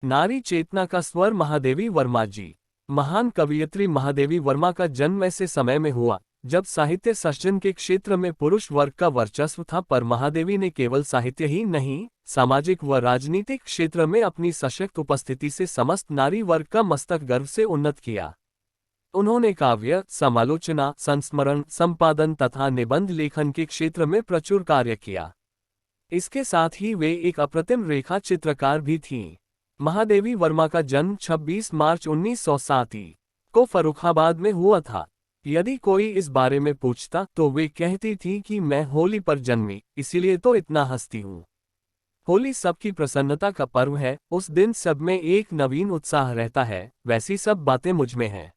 नारी चेतना का स्वर महादेवी वर्मा जी। महान कवयित्री महादेवी वर्मा का जन्म ऐसे समय में हुआ जब साहित्य सृजन के क्षेत्र में पुरुष वर्ग का वर्चस्व था, पर महादेवी ने केवल साहित्य ही नहीं, सामाजिक व राजनीतिक क्षेत्र में अपनी सशक्त उपस्थिति से समस्त नारी वर्ग का मस्तक गर्व से उन्नत किया। उन्होंने काव्य, समालोचना, संस्मरण, संपादन तथा निबंध लेखन के क्षेत्र में प्रचुर कार्य किया। इसके साथ ही वे एक अप्रतिम रेखा चित्रकार भी थीं। महादेवी वर्मा का जन्म 26 मार्च 1907 को फर्रुखाबाद में हुआ था। यदि कोई इस बारे में पूछता तो वे कहती थी कि मैं होली पर जन्मी, इसीलिए तो इतना हंसती हूँ। होली सबकी प्रसन्नता का पर्व है, उस दिन सब में एक नवीन उत्साह रहता है, वैसी सब बातें मुझ में हैं।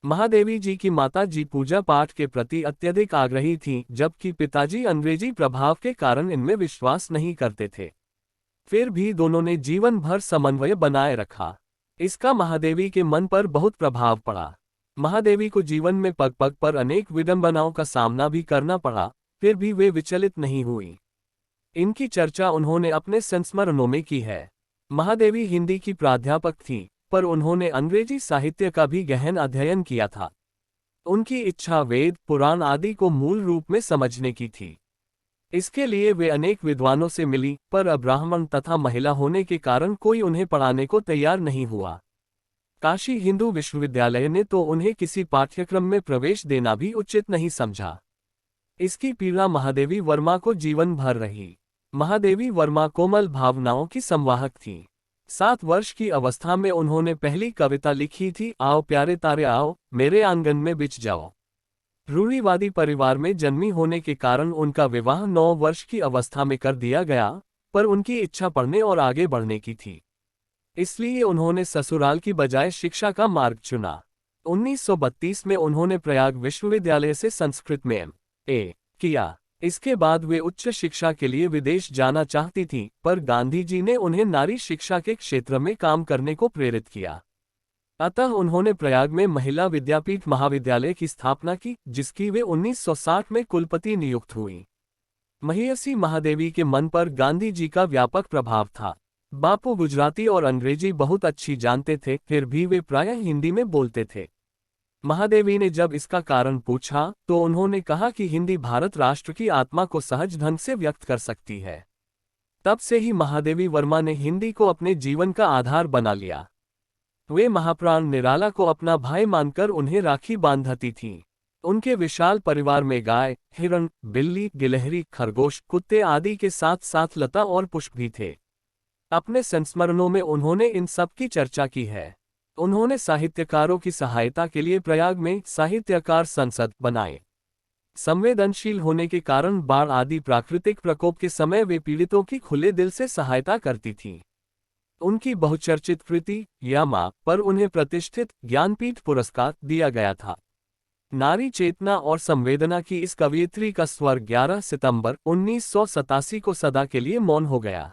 महादेवी जी की माता जी पूजा पाठ के प्रति अत्यधिक आग्रही थीं, जबकि पिताजी अंग्रेजी प्रभाव के कारण इनमें विश्वास नहीं करते थे। फिर भी दोनों ने जीवन भर समन्वय बनाए रखा। इसका महादेवी के मन पर बहुत प्रभाव पड़ा। महादेवी को जीवन में पग पग पर अनेक विडंबनाओं का सामना भी करना पड़ा, फिर भी वे विचलित नहीं हुई। इनकी चर्चा उन्होंने अपने संस्मरणों में की है। महादेवी हिंदी की प्राध्यापक थीं, पर उन्होंने अंग्रेजी साहित्य का भी गहन अध्ययन किया था। उनकी इच्छा वेद, पुराण आदि को मूल रूप में समझने की थी। इसके लिए वे अनेक विद्वानों से मिली, पर अब्राह्मण तथा महिला होने के कारण कोई उन्हें पढ़ाने को तैयार नहीं हुआ। काशी हिंदू विश्वविद्यालय ने तो उन्हें किसी पाठ्यक्रम में प्रवेश देना भी उचित नहीं समझा। इसकी पीड़ा महादेवी वर्मा को जीवन भर रही। महादेवी वर्मा कोमल भावनाओं की संवाहक थीं। 7 वर्ष की अवस्था में उन्होंने पहली कविता लिखी थी, आओ प्यारे तारे आओ, मेरे आंगन में बिछ जाओ। रूढ़िवादी परिवार में जन्मी होने के कारण उनका विवाह 9 वर्ष की अवस्था में कर दिया गया, पर उनकी इच्छा पढ़ने और आगे बढ़ने की थी। इसलिए उन्होंने ससुराल की बजाय शिक्षा का मार्ग चुना। 1932 में उन्होंने प्रयाग विश्वविद्यालय से संस्कृत में M.A. किया। इसके बाद वे उच्च शिक्षा के लिए विदेश जाना चाहती थीं, पर गांधी जी ने उन्हें नारी शिक्षा के क्षेत्र में काम करने को प्रेरित किया। अतः उन्होंने प्रयाग में महिला विद्यापीठ महाविद्यालय की स्थापना की, जिसकी वे 1960 में कुलपति नियुक्त हुई। महिषी महादेवी के मन पर गांधी जी का व्यापक प्रभाव था। बापू गुजराती और अंग्रेजी बहुत अच्छी जानते थे, फिर भी वे प्रायः हिंदी में बोलते थे। महादेवी ने जब इसका कारण पूछा तो उन्होंने कहा कि हिंदी भारत राष्ट्र की आत्मा को सहज ढंग से व्यक्त कर सकती है। तब से ही महादेवी वर्मा ने हिंदी को अपने जीवन का आधार बना लिया। वे महाप्राण निराला को अपना भाई मानकर उन्हें राखी बांधती थीं। उनके विशाल परिवार में गाय, हिरण, बिल्ली, गिलहरी, खरगोश, कुत्ते आदि के साथ साथ लता और पुष्प भी थे। अपने संस्मरणों में उन्होंने इन सब की चर्चा की है। उन्होंने साहित्यकारों की सहायता के लिए प्रयाग में साहित्यकार संसद बनाए। संवेदनशील होने के कारण बाढ़ आदि प्राकृतिक प्रकोप के समय वे पीड़ितों की खुले दिल से सहायता करती थीं। उनकी बहुचर्चित कृति यामा पर उन्हें प्रतिष्ठित ज्ञानपीठ पुरस्कार दिया गया था। नारी चेतना और संवेदना की इस कवयित्री का स्वर 11 सितंबर 1987 को सदा के लिए मौन हो गया।